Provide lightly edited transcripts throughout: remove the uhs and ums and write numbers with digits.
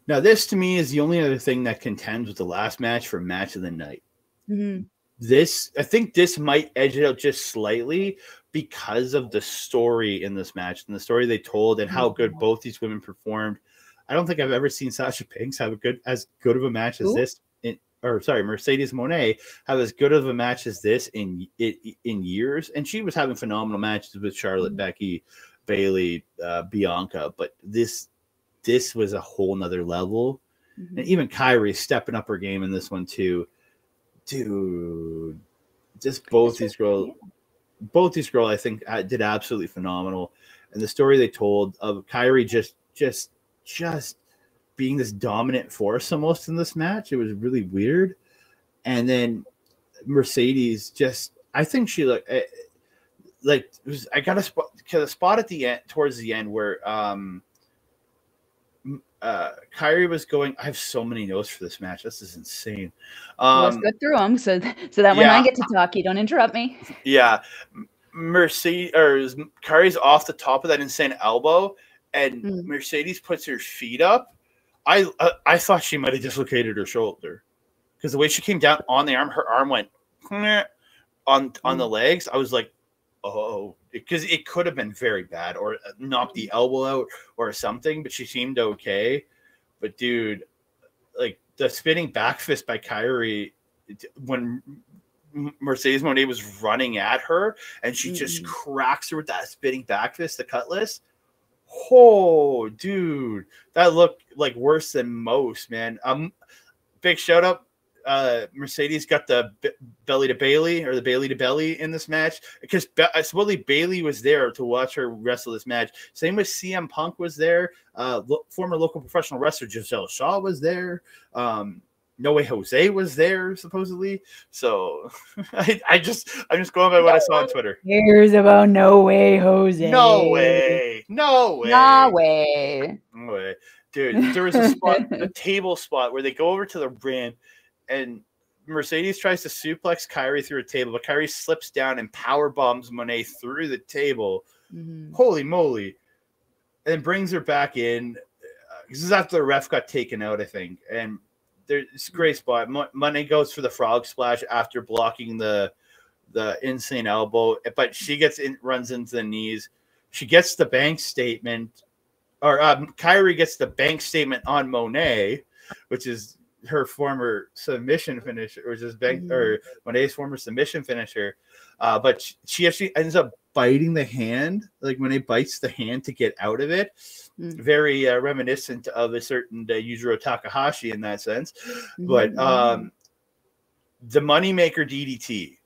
Now, this to me is the only other thing that contends with the last match for match of the night. Mm-hmm. I think this might edge it out just slightly because of the story in this match and the story they told and how good both these women performed. I don't think I've ever seen Sasha Banks have as good of a match as this. Mercedes Mone have as good of a match as this in years, and she was having phenomenal matches with Charlotte, Becky, Bayley, Bianca, but this was a whole nother level. And even Kairi stepping up her game in this one too. Dude, just both these girls, I think did absolutely phenomenal. And the story they told of Kairi just being this dominant force almost in this match, it was really weird. And then Mercedes I think she looked I got a spot at the end, towards the end, where Kairi was going. I have so many notes for this match. This is insane. Let's go through them so that when I get to talk, you don't interrupt me. Yeah, Kairi's off the top of that insane elbow, and Mercedes puts her feet up. I thought she might have dislocated her shoulder because the way she came down on the arm, her arm went on the legs. I was like, oh, because it could have been very bad or knocked the elbow out or something, but she seemed okay. But dude, like the spinning back fist by Kairi when Mercedes Mone was running at her and she just cracks her with that spinning back fist, the cutlass. Oh, dude, that looked like worse than most, man. Big shout out. Mercedes got the belly to Bayley or the Bayley to belly in this match because supposedly Bayley was there to watch her wrestle this match. Same with CM Punk was there. Former local professional wrestler Giselle Shaw was there. No Way Jose was there supposedly. So I'm just going by what I saw on Twitter. Here's about No Way Jose. No way. Dude, there was a spot, a table spot where they go over to the ramp and Mercedes tries to suplex Kairi through a table, but Kairi slips down and power bombs Monet through the table. Holy moly. And then brings her back in. This is after the ref got taken out, I think. And there's a great spot. Monet goes for the frog splash after blocking the insane elbow, but she runs into the knees. She gets the bank statement, or Kairi gets the bank statement on Monet, which is her former submission finisher, or just or Monet's former submission finisher. But she actually ends up biting the hand, like Monet bites the hand to get out of it. Very reminiscent of a certain Yujiro Takahashi in that sense. But the moneymaker DDT,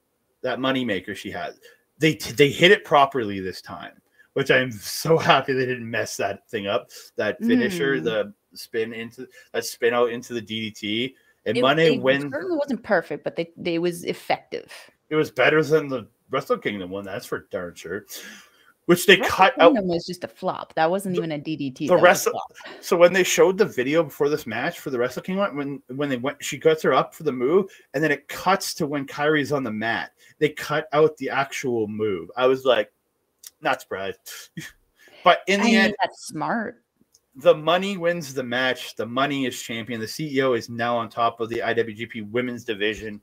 that moneymaker she has, they hit it properly this time, which I'm so happy they didn't mess that thing up. That finisher, the spin out into the DDT, and Monet wins. It certainly wasn't perfect, but they was effective. It was better than the Wrestle Kingdom one, that's for darn sure. Which they cut out. Kingdom was just a flop. That wasn't even a DDT. So when they showed the video before this match for the Wrestle Kingdom, when they went, she gets her up for the move, and then it cuts to when Kairi's on the mat. They cut out the actual move. I was like, not surprised. But in the end, that's smart. The money wins the match. The money is champion. The CEO is now on top of the IWGP Women's Division.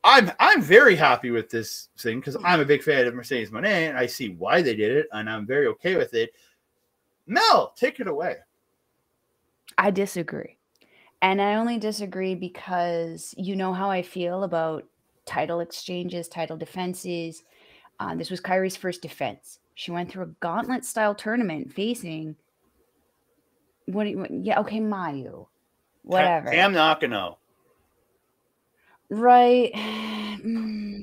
I'm very happy with this thing because I'm a big fan of Mercedes Mone, and I see why they did it, and I'm very okay with it. Mel, take it away. I disagree. And I only disagree because you know how I feel about title exchanges, title defenses. This was Kairi's first defense. She went through a gauntlet-style tournament facing Mayu. Whatever. Tam Nakano. Right.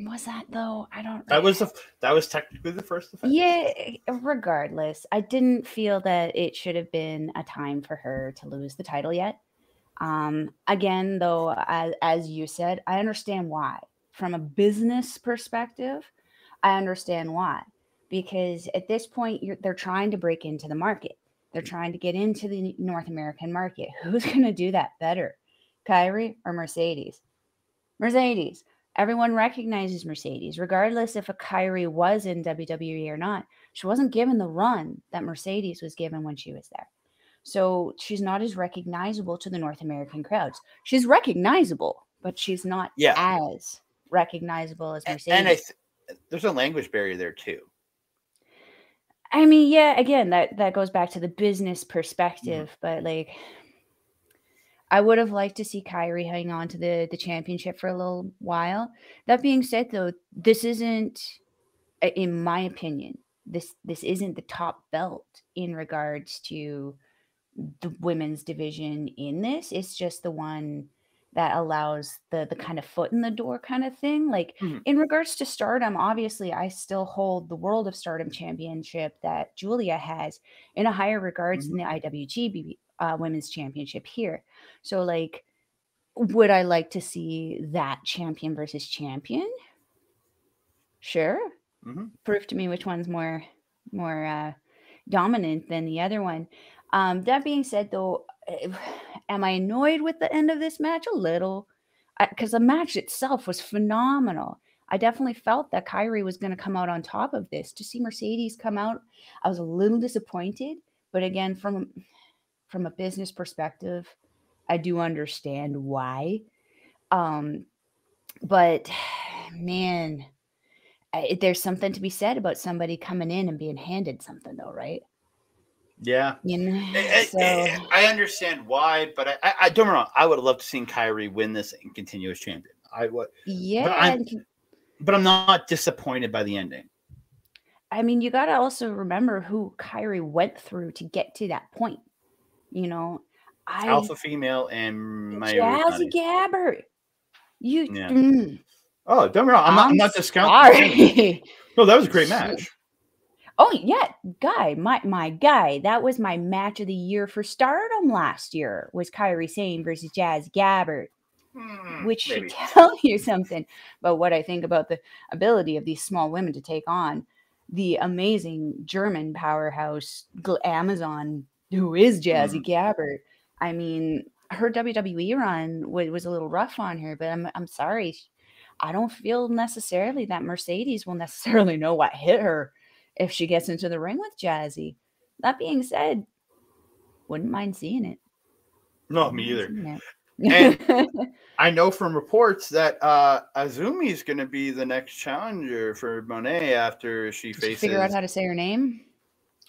Was that though? I don't. That was technically the first defense. Yeah. Regardless, I didn't feel that it should have been a time for her to lose the title yet. Again, though, as you said, I understand why. From a business perspective, I understand why. Because at this point, they're trying to break into the market. They're trying to get into the North American market. Who's going to do that better, Kairi or Mercedes? Mercedes. Everyone recognizes Mercedes, regardless if a Kairi was in WWE or not. She wasn't given the run that Mercedes was given when she was there. So she's not as recognizable to the North American crowds. She's recognizable, but she's not as recognizable as Mercedes. And there's a language barrier there too. I mean, yeah, again, that goes back to the business perspective, but like, I would have liked to see Kairi hang on to the championship for a little while. That being said, though, this isn't, in my opinion, this isn't the top belt in regards to the women's division in this. It's just the one that allows the kind of foot in the door kind of thing. Like in regards to Stardom, obviously I still hold the World of Stardom Championship that Julia has in a higher regards than the IWGP Women's Championship here. So like, would I like to see that champion versus champion? Sure. Prove to me which one's more dominant than the other one. That being said, though, am I annoyed with the end of this match? A little, because the match itself was phenomenal. I definitely felt that Kairi was going to come out on top of this. To see Mercedes come out, I was a little disappointed. But again, from a business perspective, I do understand why. But man, there's something to be said about somebody coming in and being handed something, though, right? Yeah. You know, I understand why, but I don't get me wrong. I would have loved to see Kairi win this and continue as champion. I would. Yeah. But I'm not disappointed by the ending. I mean, you got to also remember who Kairi went through to get to that point. You know, Alpha Female and my Jazzy Gabbert. Oh, don't get me wrong. I'm not discounting. No, that was a great match. Oh yeah, my guy. That was my match of the year for Stardom last year. Was Kairi Sane versus Jazzy Gabbert, which should tell you something about what I think about the ability of these small women to take on the amazing German powerhouse Amazon, who is Jazzy Gabbert. I mean, her WWE run was a little rough on her, but I'm sorry. I don't feel necessarily that Mercedes will necessarily know what hit her if she gets into the ring with Jazzy. That being said, wouldn't mind seeing it. No, me either. And I know from reports that Azumi is going to be the next challenger for Monet after she faces. Did you figure out how to say her name?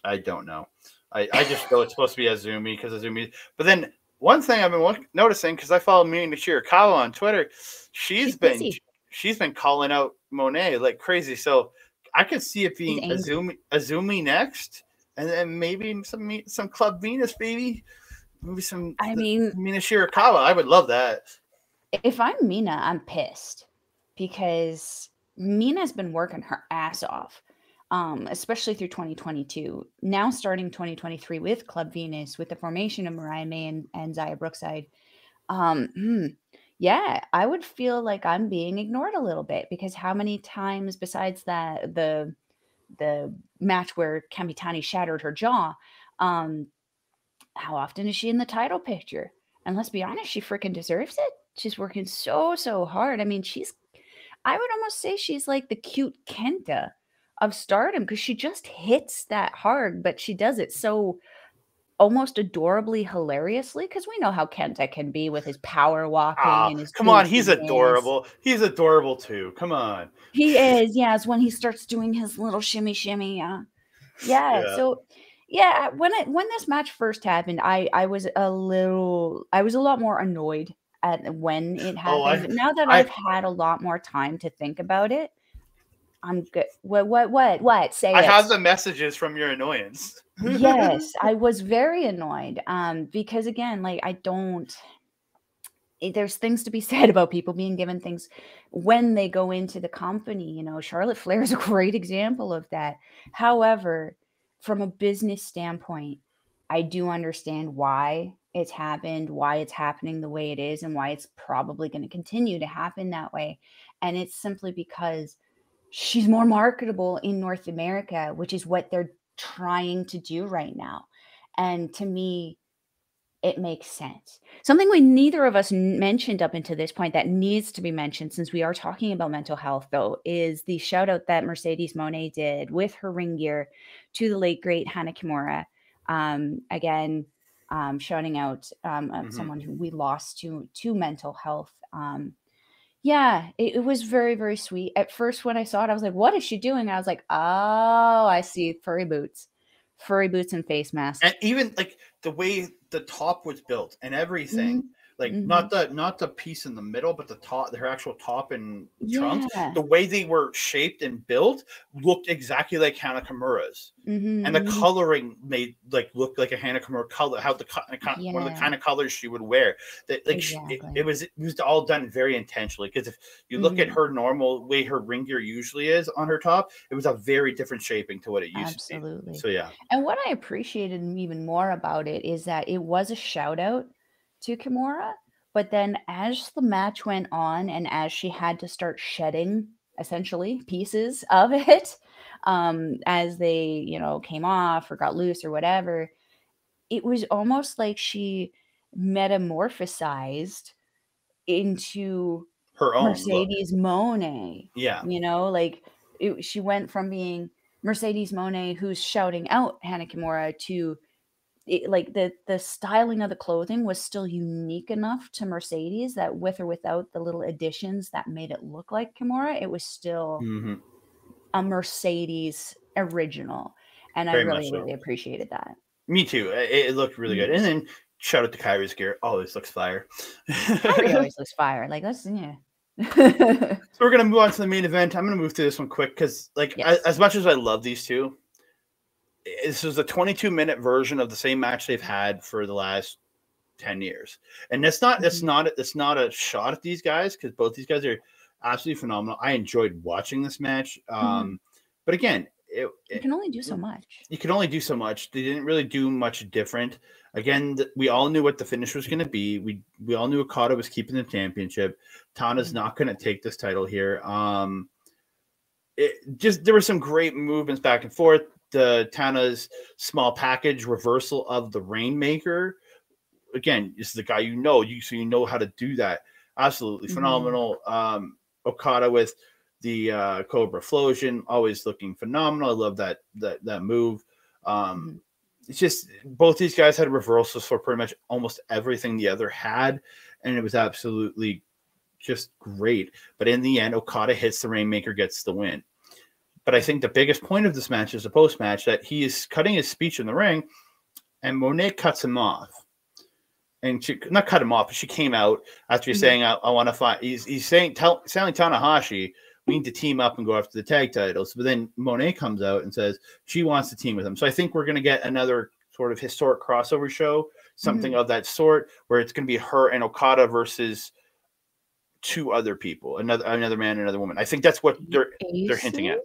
I don't know. I just know it's supposed to be Azumi because Azumi. But then one thing I've been noticing, because I follow Mina Shirakawa on Twitter, she's been calling out Monet like crazy. So I could see it being Azumi next, and then maybe some Club Venus, baby. Maybe some. I mean, Mina Shirakawa. I would love that. If I'm Mina, I'm pissed because Mina's been working her ass off, especially through 2022. Now starting 2023 with Club Venus, with the formation of Mariah May and Zaya Brookside. Yeah, I would feel like I'm being ignored a little bit because how many times besides that the match where Kamitani shattered her jaw, how often is she in the title picture? And let's be honest, she freaking deserves it. She's working so hard. I mean, I would almost say she's like the cute Kenta of Stardom because she just hits that hard, but she does it so almost adorably hilariously, because we know how Kenta can be with his power walking and his come on, he's adorable. He's adorable too. Come on. He is, yeah. It's when he starts doing his little shimmy, yeah. So yeah, when this match first happened, I was a lot more annoyed at when it happened. But now that I've had a lot more time to think about it, I'm good. What? Say it. I have the messages from your annoyance. Yes, I was very annoyed. Because again, like there's things to be said about people being given things when they go into the company. You know, Charlotte Flair is a great example of that. However, from a business standpoint, I do understand why it's happened, why it's happening the way it is, and why it's probably going to continue to happen that way. And it's simply because she's more marketable in North America, which is what they're trying to do right now. And to me, it makes sense. Something neither of us mentioned up until this point that needs to be mentioned, since we are talking about mental health, though, is the shout out that Mercedes Mone did with her ring gear to the late great Hana Kimura. Again, shouting out someone who we lost to mental health. Yeah, it was very, very sweet. At first, when I saw it, I was like, what is she doing? I was like, oh, I see, furry boots and face mask. And even like the way the top was built and everything, like not the piece in the middle, but the top, her actual top and trunks, the way they were shaped and built looked exactly like Hana Kimura's. And the coloring made look like a Hana Kimura color, how one of the kind of colors she would wear. That like it was all done very intentionally, because if you look at her normal way her ring gear usually is on her top, it was a very different shaping to what it used to be. So yeah. And what I appreciated even more about it is that it was a shout out to Kimura, but then as the match went on and as she had to start shedding essentially pieces of it, as they, came off or got loose or whatever, it was almost like she metamorphosized into her own Mercedes Mone. Yeah. She went from being Mercedes Mone, who's shouting out Hana Kimura, to the styling of the clothing was still unique enough to Mercedes that with or without the little additions that made it look like Kimura, it was still a Mercedes original. And I really appreciated that. Me too. It looked really good. And then shout out to Kairi's gear. Always looks fire. Kairi always looks fire. So we're gonna move on to the main event. I'm gonna move through this one quick because, as much as I love these two, this is a 22-minute version of the same match they've had for the last 10 years, and it's not a shot at these guys, because both these guys are absolutely phenomenal. I enjoyed watching this match, but again, you can only do so much. You can only do so much. They didn't really do much different. Again, we all knew what the finish was going to be. We all knew Okada was keeping the championship. Tana's not going to take this title here. There were some great movements back and forth. Tana's small package reversal of the Rainmaker. Again, this is the guy so you know how to do that. Absolutely phenomenal. Okada with the Cobra Flosion, always looking phenomenal. I love that move. It's just both these guys had reversals for pretty much almost everything the other had, and it was absolutely just great. But in the end, Okada hits the Rainmaker, gets the win. But I think the biggest point of this match is the post-match, that he is cutting his speech in the ring, and Monet cuts him off. And she not cut him off, but she came out after he's saying, I want to fight. He's saying, telling Tanahashi, we need to team up and go after the tag titles. But then Monet comes out and says she wants to team with him. So I think we're going to get another sort of historic crossover show, something of that sort, where it's going to be her and Okada versus two other people, another man, another woman. I think that's what they're hinting at.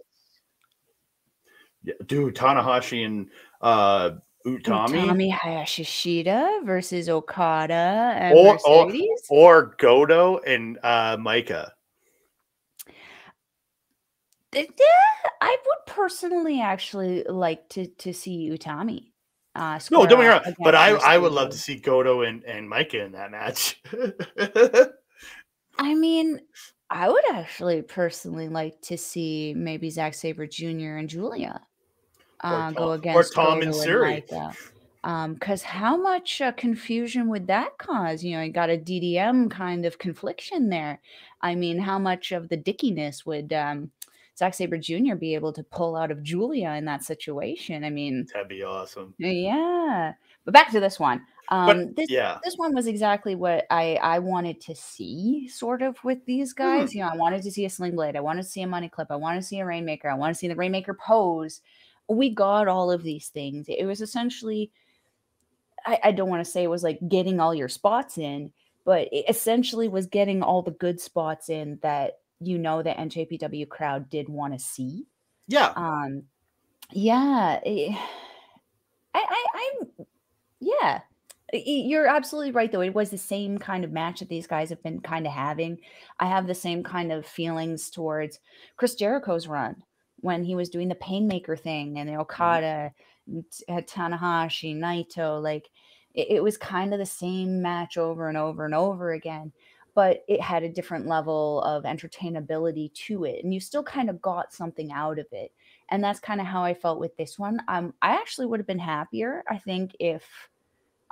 Yeah, dude, Tanahashi and Utami Hayashishita versus Okada and Mercedes, or Goto and Micah. I would personally actually like to see Utami. No, don't get me wrong, but I would love to see Goto and Micah in that match. I mean, I would actually personally like to see maybe Zack Sabre Jr. and Julia go against Tom and Suri. Because how much confusion would that cause? You got a DDM kind of confliction there. I mean, how much of the dickiness would Zack Sabre Jr. be able to pull out of Julia in that situation? I mean, that'd be awesome. Yeah. But back to this one. This one was exactly what I wanted to see, sort of, with these guys. I wanted to see a Sling Blade. I wanted to see a Money Clip. I wanted to see a Rainmaker. I wanted to see the Rainmaker pose. We got all of these things. It was essentially, I don't want to say it was like getting all your spots in, but it essentially was getting all the good spots in that the NJPW crowd did want to see. Yeah. Yeah. You're absolutely right, though. It was the same kind of match that these guys have been kind of having. I have the same kind of feelings towards Chris Jericho's run when he was doing the Painmaker thing and the Okada, Tanahashi, Naito. It was kind of the same match over and over and over again, but it had a different level of entertainability to it, and you still kind of got something out of it. And that's kind of how I felt with this one. I actually would have been happier, I think, if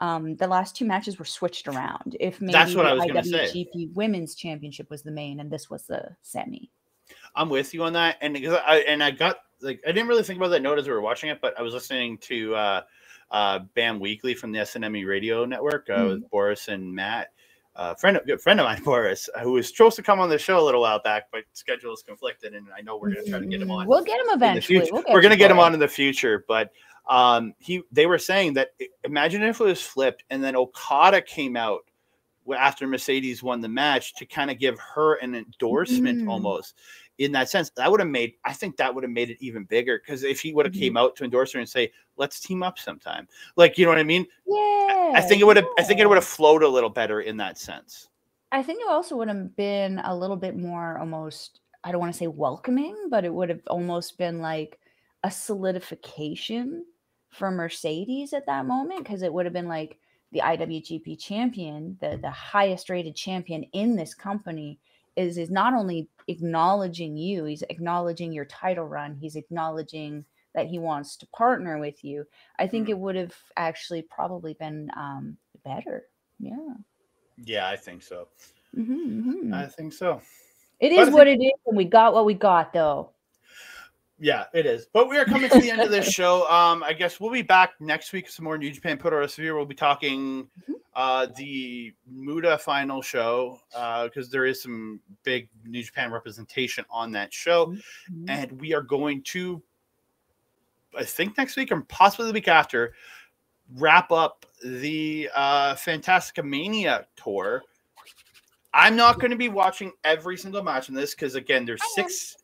The last two matches were switched around. If maybe That's what I the was gonna say. IWGP Women's Championship was the main and this was the semi. I'm with you on that, and because I got like I didn't really think about that note as we were watching it, but I was listening to BAM Weekly from the SNME Radio Network with Boris and Matt, good friend of mine, Boris, who was supposed to come on the show a little while back, but schedules conflicted, and I know we're going to try to get him on. We'll get him eventually. We're going to get him on in the future, but they were saying that imagine if it was flipped, and then Okada came out after Mercedes won the match to kind of give her an endorsement almost. In that sense, I think that would have made it even bigger, because if he would have came out to endorse her and say, let's team up sometime, like, you know what I mean? Yeah. I think it would have flowed a little better in that sense. I think it also would have been a little bit more almost, I don't want to say welcoming, but it would have almost been like a solidification for Mercedes at that moment, because it would have been like the IWGP champion, the highest rated champion in this company, is not only acknowledging you, he's acknowledging your title run, he's acknowledging that he wants to partner with you. I think it would have actually probably been better. Yeah, I think so. I think so. It is what it is, and we got what we got, though. Yeah, it is. But we are coming to the end of this show. I guess we'll be back next week with some more New Japan Puroresu here. We'll be talking the Muda final show, because there is some big New Japan representation on that show. And we are going to, I think next week or possibly the week after, wrap up the Fantastica Mania tour. I'm not going to be watching every single match in this, because again, there's six.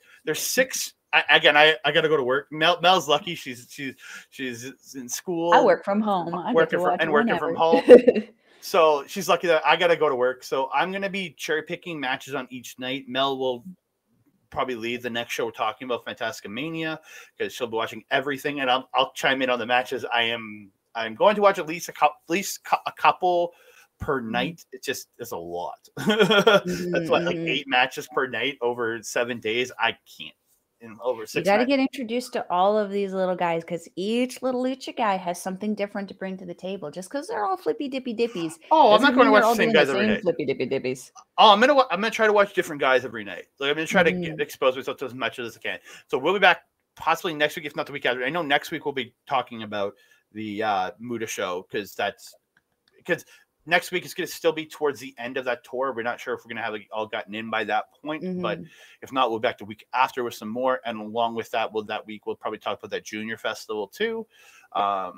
I got to go to work. Mel's lucky; she's in school. I work from home. Working from home. So she's lucky that I got to go to work. So I'm going to be cherry picking matches on each night. Mel will probably lead the next show we're talking about, Fantastica Mania, because she'll be watching everything, and I'll chime in on the matches. I'm going to watch at least a couple per night. It's a lot. That's what, like 8 matches per night over 7 days. I can't. In over 6 You got to get introduced to all of these little guys, because each little lucha guy has something different to bring to the table. Just because they're all flippy dippy dippies. Oh, I'm not going to watch the same guys every night. Flippy dippy dippies. Oh, I'm gonna try to watch different guys every night. Like, I'm gonna try to expose myself to as much as I can. So we'll be back possibly next week, if not the week after. I know next week we'll be talking about the Muda show, because next week is going to still be towards the end of that tour. We're not sure if we're going to have it all gotten in by that point, but if not, we'll be back the week after with some more. And along with that, that week we'll probably talk about that junior festival too. And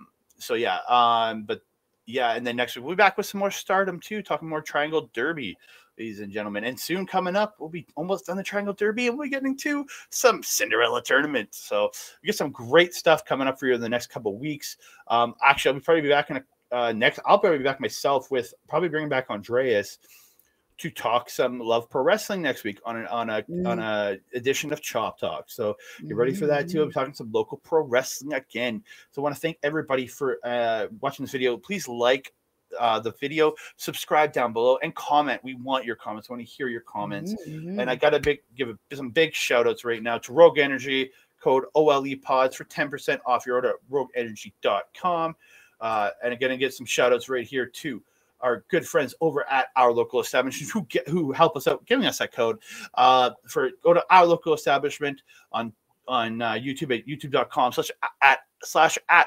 then next week we'll be back with some more Stardom too, talking more Triangle Derby, ladies and gentlemen. And soon coming up, we'll be almost done the Triangle Derby, and we'll be getting to some Cinderella tournament. So we get some great stuff coming up for you in the next couple of weeks. Actually, I'll probably be back in I'll probably be back myself with probably bringing back Andreas to talk some Love Pro Wrestling next week on a edition of Chop Talk. So get ready for that too. I'm talking some local pro wrestling again. So I want to thank everybody for watching this video. Please like the video, subscribe down below, and comment. We want your comments. I want to hear your comments. And I got to give some big shout outs right now to Rogue Energy, code OLEPODS for 10% off your order at rogueenergy.com. And again, I get some shout outs right here to our good friends over at Our Local Establishment who help us out giving us that code. Go to Our Local Establishment on YouTube at youtube.com/at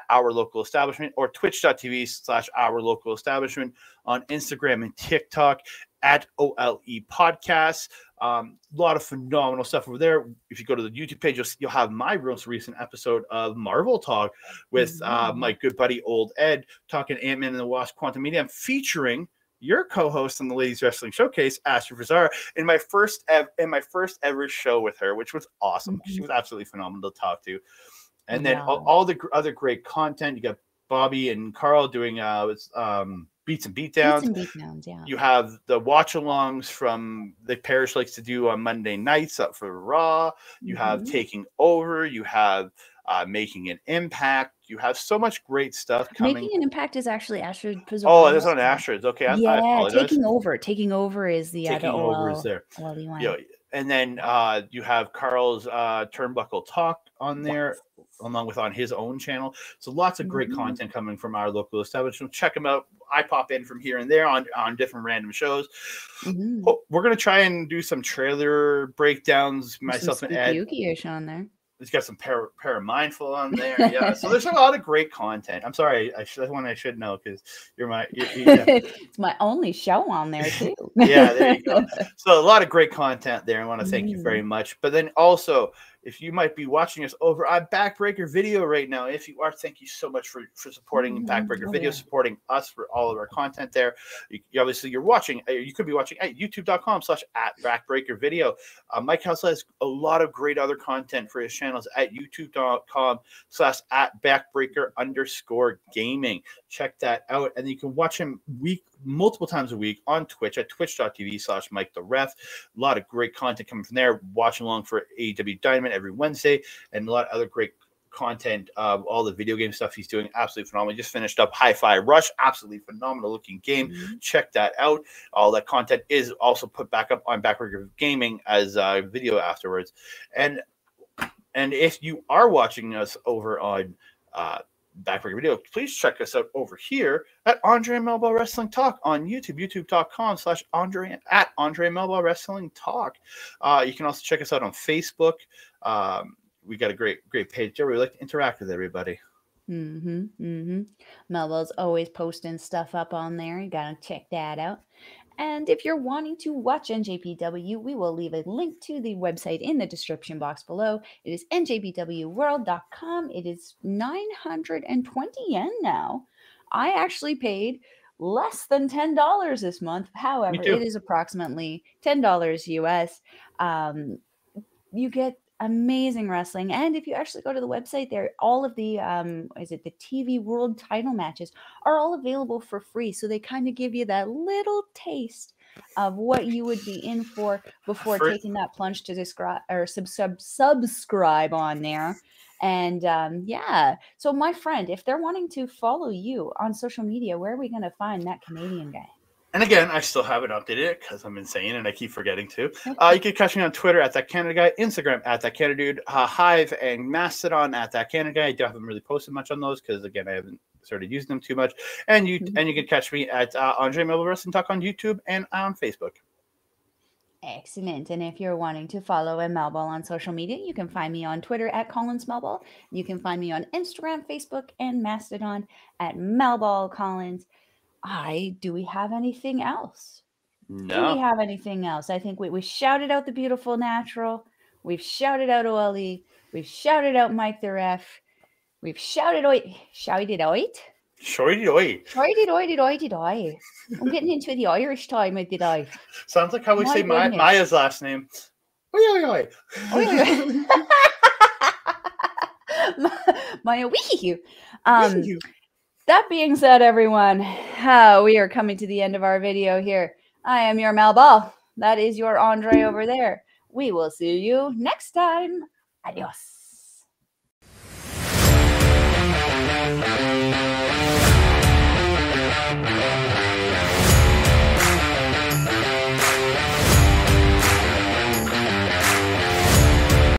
Our Local Establishment, or twitch.tv/Our Local Establishment, on Instagram and TikTok at OLE Podcasts. A lot of phenomenal stuff over there. If you go to the YouTube page, you'll have my most recent episode of Marvel Talk with my good buddy Old Ed, talking Ant-Man and the Wasp: Quantumania, featuring your co-host on the Ladies Wrestling Showcase, Ashley Frizara, in my first ever show with her, which was awesome. She was absolutely phenomenal to talk to. And then all the other great content. You got Bobby and Carl doing Beats and Beatdowns. Yeah. You have the watch-alongs from the Parish likes to do on Monday nights up for Raw. You have Taking Over. You have Making an Impact. You have so much great stuff coming. Making an Impact is actually Astrid. Oh, that's on Astrid. Okay, I apologize. Taking Over is the Taking Over is there. And then you have Carl's Turnbuckle Talk on there. along with on his own channel. So lots of great content coming from our local establishment. Check them out. I pop in from here and there on different random shows. We're going to try and do some trailer breakdowns. Myself and Ed. Yuki-ish on there. It's got some Paramindful on there. Yeah. So there's a lot of great content. I'm sorry. That's one I should know because you're my... It's my only show on there too. Yeah, there you go. So a lot of great content there. I want to thank you very much. But then also, if you might be watching us over on Backbreaker Video right now, if you are, thank you so much for supporting Backbreaker Video, supporting us for all of our content there. Obviously, you're watching. You could be watching at youtube.com/@Backbreaker Video. Mike also has a lot of great other content for his channels at youtube.com/@Backbreaker_gaming. Check that out, and you can watch him multiple times a week on Twitch at twitch.tv/MikeTheRef. A lot of great content coming from there. Watch along for AEW Dynamite every Wednesday, and a lot of other great content of all the video game stuff he's doing. Absolutely phenomenal. He just finished up Hi-Fi Rush. Absolutely phenomenal looking game. Check that out. All that content is also put back up on Backbreaker Gaming as a video afterwards. And if you are watching us over on Backbreaker Video, please check us out over here at Andre Melball Wrestling Talk on YouTube, youtube.com/Andre Melball Wrestling Talk. You can also check us out on Facebook. We got a great page there. We like to interact with everybody. Melball's always posting stuff up on there. You gotta check that out. And if you're wanting to watch NJPW, we will leave a link to the website in the description box below. It is njpwworld.com. It is 920 yen now. I actually paid less than $10 this month. However, it is approximately $10 US. You get amazing wrestling, and if you actually go to the website there, all of the the TV World title matches are all available for free, so they kind of give you that little taste of what you would be in for before taking that plunge to subscribe on there. And yeah, so my friend, if they're wanting to follow you on social media, where are we going to find that Canadian guy? And again, I still haven't updated it because I'm insane and I keep forgetting to. You can catch me on Twitter at That Canada Guy, Instagram at That Canada Dude, Hive and Mastodon at That Canada Guy. I haven't really posted much on those because again, I haven't started using them too much. And you can catch me at Andre Melball Wrestling Talk on YouTube and on Facebook. Excellent. And if you're wanting to follow Melball on social media, you can find me on Twitter at Collins Melball. You can find me on Instagram, Facebook, and Mastodon at Melball Collins. Do we have anything else? No. Do we have anything else? I think we shouted out the beautiful natural. We've shouted out OLE. We've shouted out Mike the Ref. We've shouted out. Shouted out? Shouted out. Shouted out. I'm getting into the Irish time of the day. Sounds like how we say Maya's last name. Oi. Maya, wee. That being said, everyone, we are coming to the end of our video here. I am your Melball. That is your Andre over there. We will see you next time. Adios.